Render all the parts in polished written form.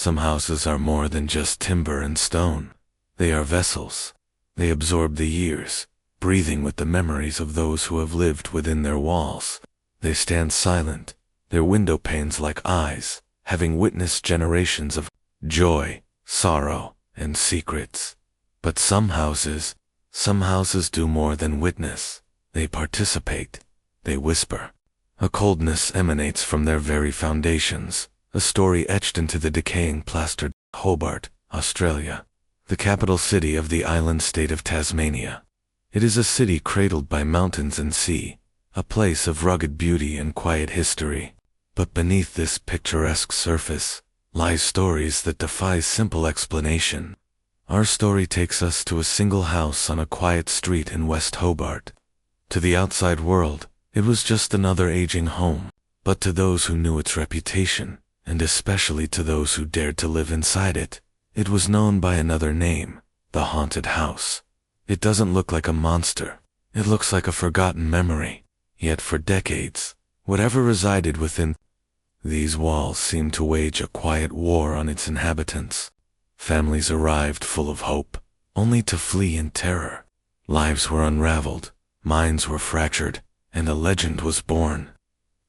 Some houses are more than just timber and stone. They are vessels. They absorb the years, breathing with the memories of those who have lived within their walls. They stand silent, their window panes like eyes, having witnessed generations of joy, sorrow, and secrets. But some houses do more than witness. They participate. They whisper. A coldness emanates from their very foundations, a story etched into the decaying plastered Hobart, Australia, the capital city of the island state of Tasmania. It is a city cradled by mountains and sea, a place of rugged beauty and quiet history. But beneath this picturesque surface lies stories that defy simple explanation. Our story takes us to a single house on a quiet street in West Hobart. To the outside world, it was just another aging home, but to those who knew its reputation, and especially to those who dared to live inside it, it was known by another name, the haunted house. It doesn't look like a monster. It looks like a forgotten memory. Yet for decades, whatever resided within these walls seemed to wage a quiet war on its inhabitants. Families arrived full of hope, only to flee in terror. Lives were unraveled, minds were fractured, and a legend was born.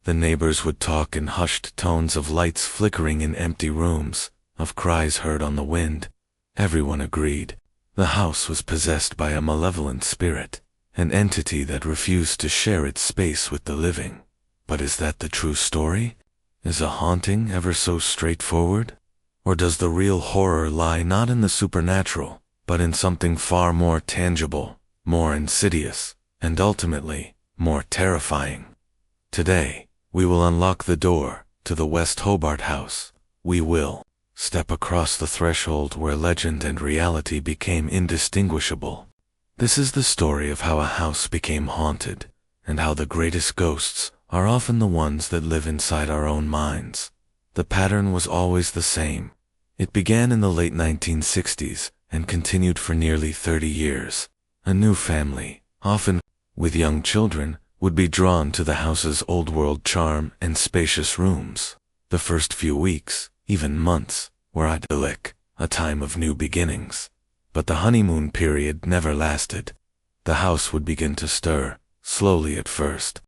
The neighbors would talk in hushed tones of lights flickering in empty rooms, of cries heard on the wind. Everyone agreed. The house was possessed by a malevolent spirit, an entity that refused to share its space with the living. But is that the true story? Is a haunting ever so straightforward? Or does the real horror lie not in the supernatural, but in something far more tangible, more insidious, and ultimately, more terrifying? Today, we will unlock the door to the West Hobart House. We will step across the threshold where legend and reality became indistinguishable. This is the story of how a house became haunted, and how the greatest ghosts are often the ones that live inside our own minds. The pattern was always the same. It began in the late 1960s and continued for nearly 30 years. A new family, often with young children, would be drawn to the house's old-world charm and spacious rooms. The first few weeks, even months, were idyllic, a time of new beginnings. But the honeymoon period never lasted. The house would begin to stir, slowly at first.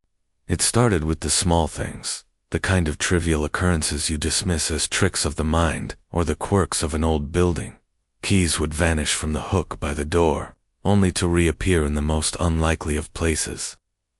It started with the small things, the kind of trivial occurrences you dismiss as tricks of the mind or the quirks of an old building. Keys would vanish from the hook by the door, only to reappear in the most unlikely of places.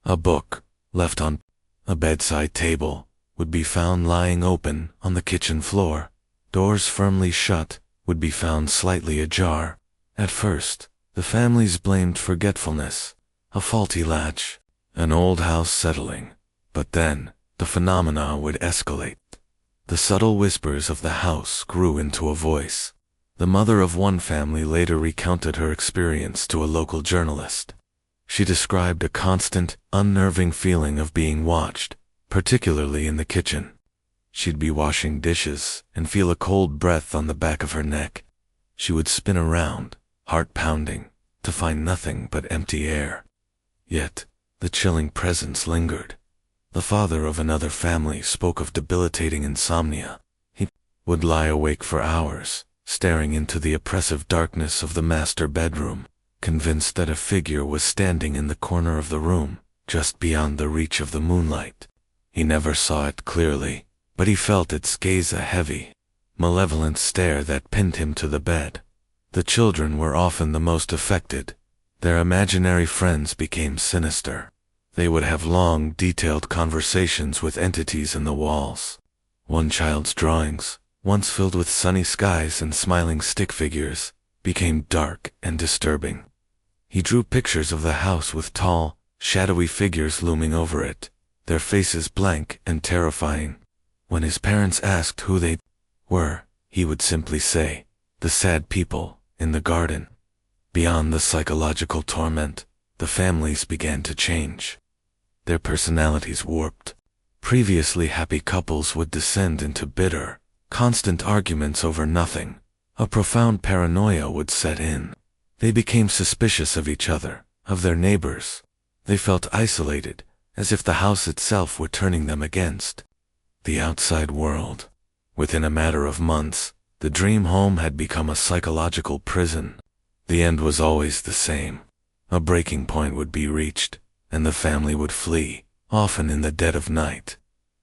A book, left on a bedside table, would be found lying open on the kitchen floor. Doors firmly shut would be found slightly ajar. At first, the families blamed forgetfulness, a faulty latch, an old house settling. But then, the phenomena would escalate. The subtle whispers of the house grew into a voice. The mother of one family later recounted her experience to a local journalist. She described a constant, unnerving feeling of being watched, particularly in the kitchen. She'd be washing dishes and feel a cold breath on the back of her neck. She would spin around, heart pounding, to find nothing but empty air. Yet, the chilling presence lingered. The father of another family spoke of debilitating insomnia. He would lie awake for hours, staring into the oppressive darkness of the master bedroom, convinced that a figure was standing in the corner of the room, just beyond the reach of the moonlight. He never saw it clearly, but he felt its gaze, a heavy, malevolent stare that pinned him to the bed. The children were often the most affected. Their imaginary friends became sinister. They would have long, detailed conversations with entities in the walls. One child's drawings, once filled with sunny skies and smiling stick figures, became dark and disturbing. He drew pictures of the house with tall, shadowy figures looming over it, their faces blank and terrifying. When his parents asked who they were, he would simply say, "The sad people in the garden." Beyond the psychological torment, the families began to change. Their personalities warped. Previously happy couples would descend into bitter, constant arguments over nothing. A profound paranoia would set in. They became suspicious of each other, of their neighbors. They felt isolated, as if the house itself were turning them against the outside world. Within a matter of months, The dream home had become a psychological prison. The end was always the same. A breaking point would be reached, and the family would flee, often in the dead of night,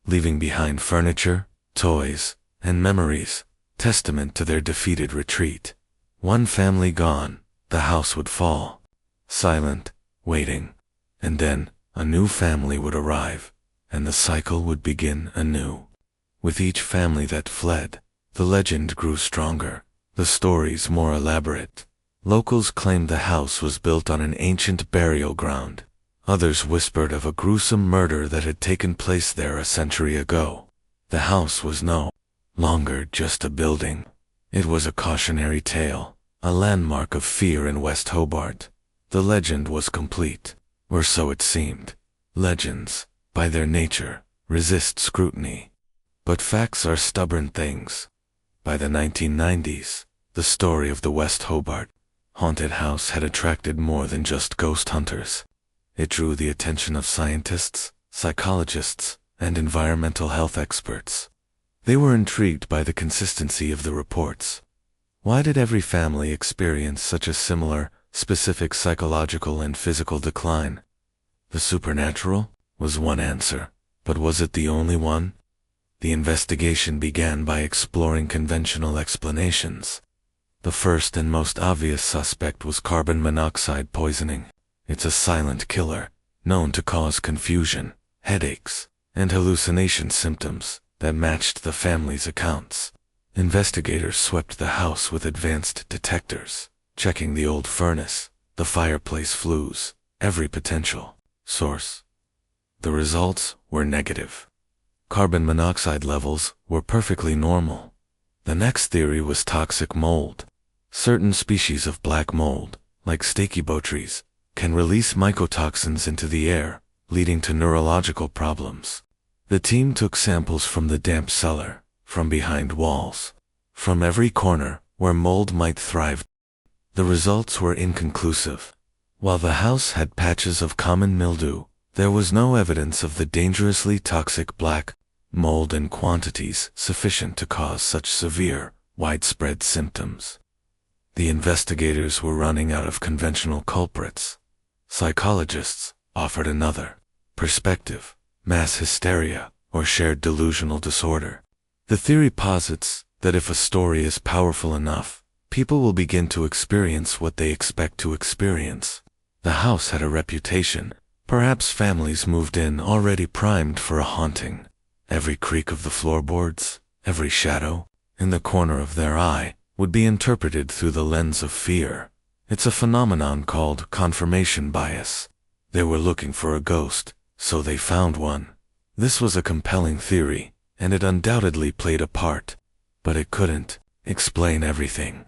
leaving behind furniture, toys, and memories, testament to their defeated retreat. One family gone, the house would fall, silent, waiting, and then a new family would arrive, and the cycle would begin anew. With each family that fled, the legend grew stronger, the stories more elaborate. Locals claimed the house was built on an ancient burial ground. Others whispered of a gruesome murder that had taken place there a century ago. The house was no longer just a building. It was a cautionary tale, a landmark of fear in West Hobart. The legend was complete, or so it seemed. Legends, by their nature, resist scrutiny. But facts are stubborn things. By the 1990s, the story of the West Hobart Haunted House had attracted more than just ghost hunters. It drew the attention of scientists, psychologists, and environmental health experts. They were intrigued by the consistency of the reports. Why did every family experience such a similar, specific psychological and physical decline? The supernatural was one answer, but was it the only one? The investigation began by exploring conventional explanations. The first and most obvious suspect was carbon monoxide poisoning. It's a silent killer, known to cause confusion, headaches, and hallucination symptoms that matched the family's accounts. Investigators swept the house with advanced detectors, checking the old furnace, the fireplace flues, every potential source. The results were negative. Carbon monoxide levels were perfectly normal. The next theory was toxic mold. Certain species of black mold, like stachybotrys, can release mycotoxins into the air, leading to neurological problems. The team took samples from the damp cellar, from behind walls, from every corner where mold might thrive. The results were inconclusive. While the house had patches of common mildew, there was no evidence of the dangerously toxic black mold in quantities sufficient to cause such severe, widespread symptoms. The investigators were running out of conventional culprits. Psychologists offered another perspective: mass hysteria or shared delusional disorder. The theory posits that if a story is powerful enough, people will begin to experience what they expect to experience. The house had a reputation. Perhaps families moved in already primed for a haunting. Every creak of the floorboards, every shadow in the corner of their eye would be interpreted through the lens of fear. It's a phenomenon called confirmation bias. They were looking for a ghost, so they found one. This was a compelling theory, and it undoubtedly played a part, but it couldn't explain everything.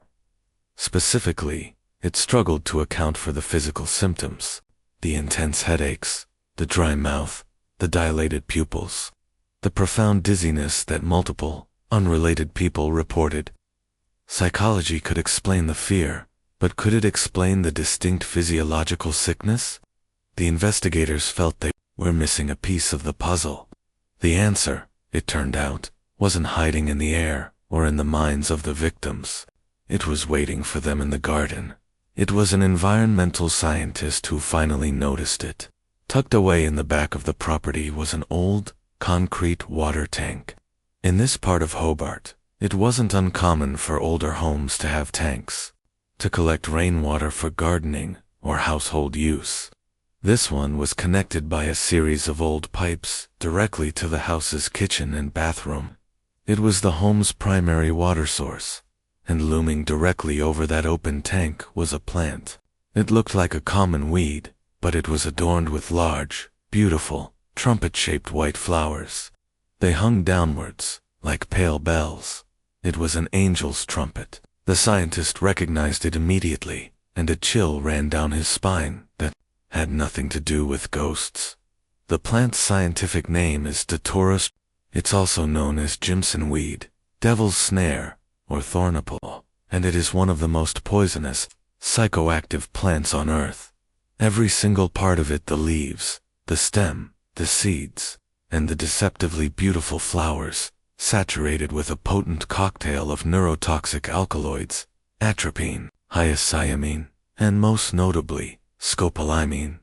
Specifically, it struggled to account for the physical symptoms: the intense headaches, the dry mouth, the dilated pupils, the profound dizziness that multiple, unrelated people reported. Psychology could explain the fear, but could it explain the distinct physiological sickness? The investigators felt they were missing a piece of the puzzle. The answer, it turned out, wasn't hiding in the air or in the minds of the victims. It was waiting for them in the garden. It was an environmental scientist who finally noticed it. Tucked away in the back of the property was an old, concrete water tank. In this part of Hobart, it wasn't uncommon for older homes to have tanks to collect rainwater for gardening or household use. This one was connected by a series of old pipes directly to the house's kitchen and bathroom. It was the home's primary water source, and looming directly over that open tank was a plant. It looked like a common weed, but it was adorned with large, beautiful, trumpet-shaped white flowers. They hung downwards, like pale bells. It was an angel's trumpet. The scientist recognized it immediately, and a chill ran down his spine that had nothing to do with ghosts. The plant's scientific name is Datura. It's also known as Jimson weed, devil's snare, or thornapple, and it is one of the most poisonous, psychoactive plants on Earth. Every single part of it, the leaves, the stem, the seeds, and the deceptively beautiful flowers, saturated with a potent cocktail of neurotoxic alkaloids, atropine, hyoscyamine, and most notably, scopolamine.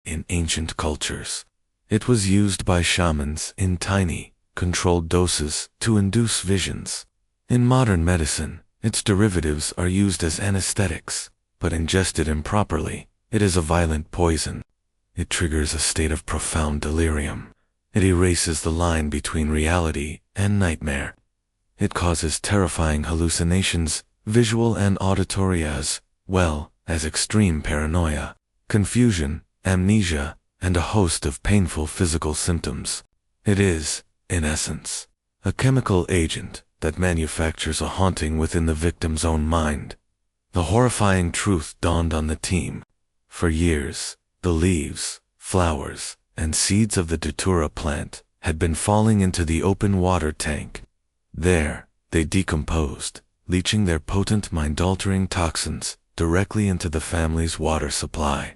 In ancient cultures, it was used by shamans in tiny, controlled doses to induce visions. In modern medicine, its derivatives are used as anesthetics, but ingested improperly, it is a violent poison. It triggers a state of profound delirium. It erases the line between reality and nightmare. It causes terrifying hallucinations, visual and auditory, as well as extreme paranoia, confusion, amnesia, and a host of painful physical symptoms. It is, in essence, a chemical agent that manufactures a haunting within the victim's own mind. The horrifying truth dawned on the team. For years, the leaves, flowers, and seeds of the Datura plant had been falling into the open water tank. There, they decomposed, leaching their potent mind-altering toxins directly into the family's water supply.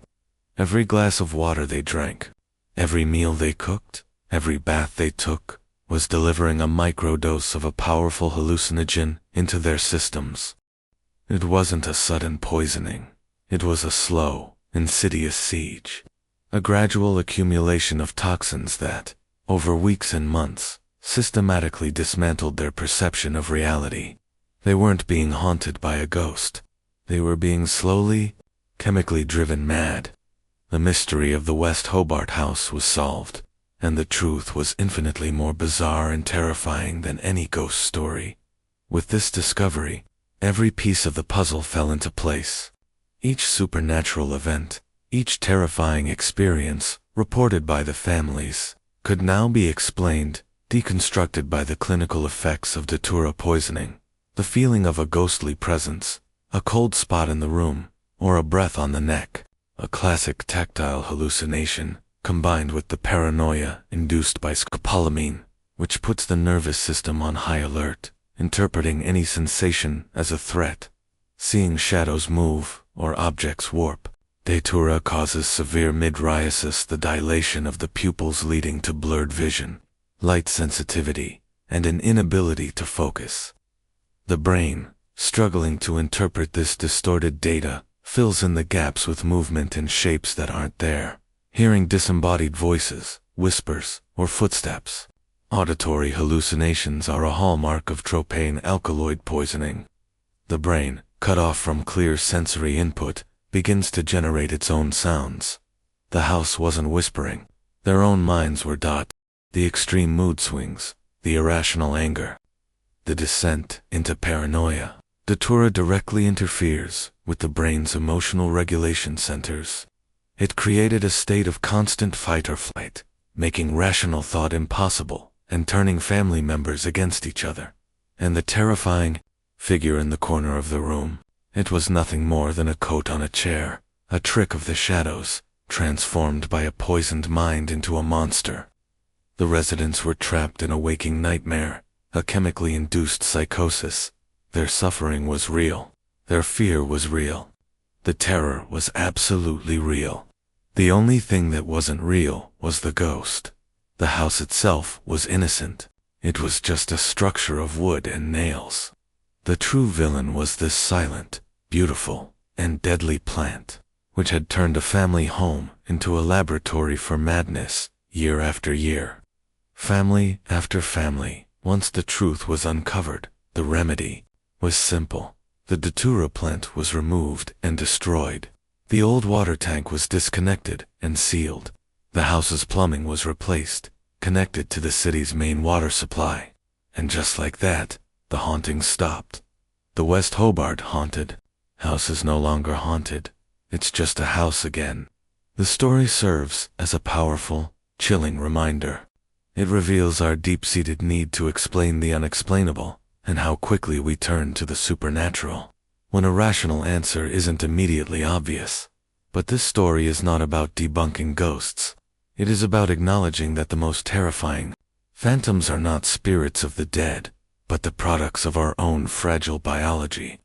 Every glass of water they drank, every meal they cooked, every bath they took, was delivering a microdose of a powerful hallucinogen into their systems. It wasn't a sudden poisoning. It was a slow, insidious siege. A gradual accumulation of toxins that, over weeks and months, systematically dismantled their perception of reality. They weren't being haunted by a ghost. They were being slowly, chemically driven mad. The mystery of the West Hobart House was solved, and the truth was infinitely more bizarre and terrifying than any ghost story. With this discovery, every piece of the puzzle fell into place. Each supernatural event, each terrifying experience reported by the families, could now be explained, deconstructed by the clinical effects of Datura poisoning. The feeling of a ghostly presence, a cold spot in the room, or a breath on the neck, a classic tactile hallucination, combined with the paranoia induced by scopolamine, which puts the nervous system on high alert, interpreting any sensation as a threat. Seeing shadows move, or objects warp. Datura causes severe mydriasis, the dilation of the pupils leading to blurred vision, light sensitivity, and an inability to focus. The brain, struggling to interpret this distorted data, fills in the gaps with movement and shapes that aren't there. Hearing disembodied voices, whispers, or footsteps. Auditory hallucinations are a hallmark of tropane alkaloid poisoning. The brain, cut off from clear sensory input, begins to generate its own sounds. The house wasn't whispering. Their own minds were. The extreme mood swings, the irrational anger, the descent into paranoia. Datura directly interferes with the brain's emotional regulation centers. It created a state of constant fight or flight, making rational thought impossible and turning family members against each other. And the terrifying figure in the corner of the room, it was nothing more than a coat on a chair, a trick of the shadows, transformed by a poisoned mind into a monster. The residents were trapped in a waking nightmare, a chemically induced psychosis. Their suffering was real. Their fear was real. The terror was absolutely real. The only thing that wasn't real was the ghost. The house itself was innocent. It was just a structure of wood and nails. The true villain was this silent, beautiful, and deadly plant, which had turned a family home into a laboratory for madness, year after year. Family after family. Once the truth was uncovered, the remedy was simple. The Datura plant was removed and destroyed. The old water tank was disconnected and sealed. The house's plumbing was replaced, connected to the city's main water supply. And just like that, the haunting stopped. The West Hobart Haunted House is no longer haunted. It's just a house again. The story serves as a powerful, chilling reminder. It reveals our deep-seated need to explain the unexplainable, and how quickly we turn to the supernatural when a rational answer isn't immediately obvious. But this story is not about debunking ghosts. It is about acknowledging that the most terrifying phantoms are not spirits of the dead, but the products of our own fragile biology.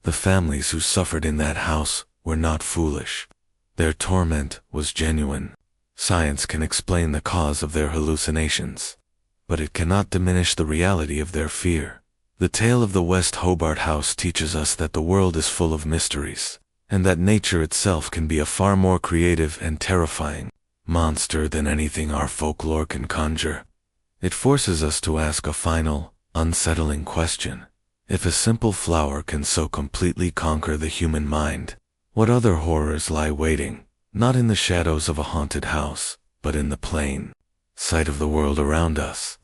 The families who suffered in that house were not foolish. Their torment was genuine. Science can explain the cause of their hallucinations, but it cannot diminish the reality of their fear. The tale of the West Hobart House teaches us that the world is full of mysteries, and that nature itself can be a far more creative and terrifying monster than anything our folklore can conjure. It forces us to ask a final, unsettling question. If a simple flower can so completely conquer the human mind, what other horrors lie waiting, not in the shadows of a haunted house, but in the plain sight of the world around us?